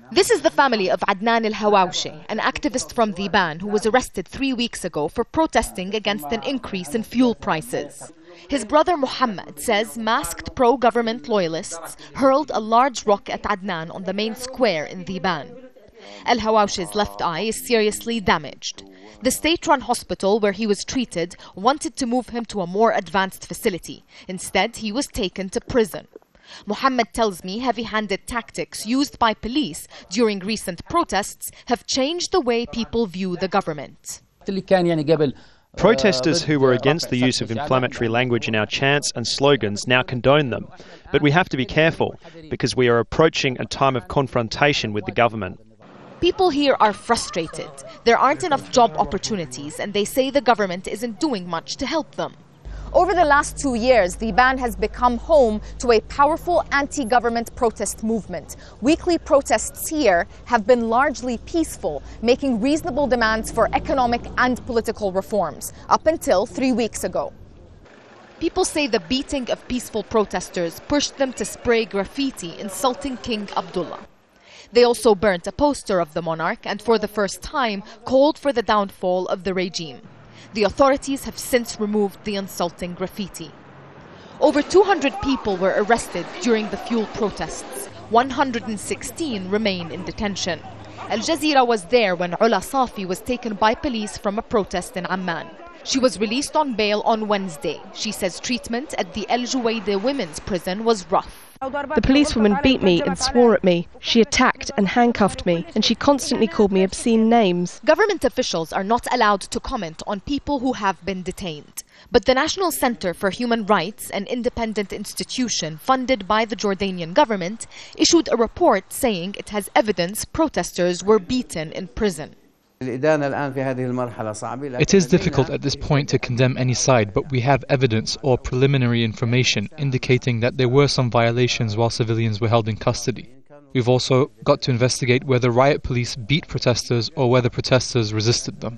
This is the family of Adnan Al-Hawawshi, an activist from Dhiban who was arrested 3 weeks ago for protesting against an increase in fuel prices. His brother Muhammad says masked pro-government loyalists hurled a large rock at Adnan on the main square in Dhiban. Al-Hawawshi's left eye is seriously damaged. The state-run hospital where he was treated wanted to move him to a more advanced facility. Instead, he was taken to prison. Muhammad tells me heavy-handed tactics used by police during recent protests have changed the way people view the government. Protesters who were against the use of inflammatory language in our chants and slogans now condone them. But we have to be careful because we are approaching a time of confrontation with the government. People here are frustrated. There aren't enough job opportunities and they say the government isn't doing much to help them. Over the last 2 years, Dhiban has become home to a powerful anti-government protest movement. Weekly protests here have been largely peaceful, making reasonable demands for economic and political reforms, up until 3 weeks ago. People say the beating of peaceful protesters pushed them to spray graffiti insulting King Abdullah. They also burnt a poster of the monarch and for the first time called for the downfall of the regime. The authorities have since removed the insulting graffiti. Over 200 people were arrested during the fuel protests. 116 remain in detention. Al Jazeera was there when Ula Safi was taken by police from a protest in Amman. She was released on bail on Wednesday. She says treatment at the El-Shamayleh women's prison was rough. The policewoman beat me and swore at me. She attacked and handcuffed me, and she constantly called me obscene names. Government officials are not allowed to comment on people who have been detained. But the National Center for Human Rights, an independent institution funded by the Jordanian government, issued a report saying it has evidence protesters were beaten in prison. It is difficult at this point to condemn any side, but we have evidence or preliminary information indicating that there were some violations while civilians were held in custody. We've also got to investigate whether riot police beat protesters or whether protesters resisted them.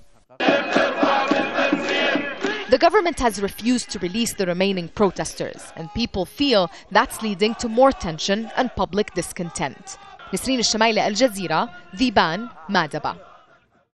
The government has refused to release the remaining protesters, and people feel that's leading to more tension and public discontent. Nisreen El-Shamayleh, Al Jazeera, Dhiban, Madaba.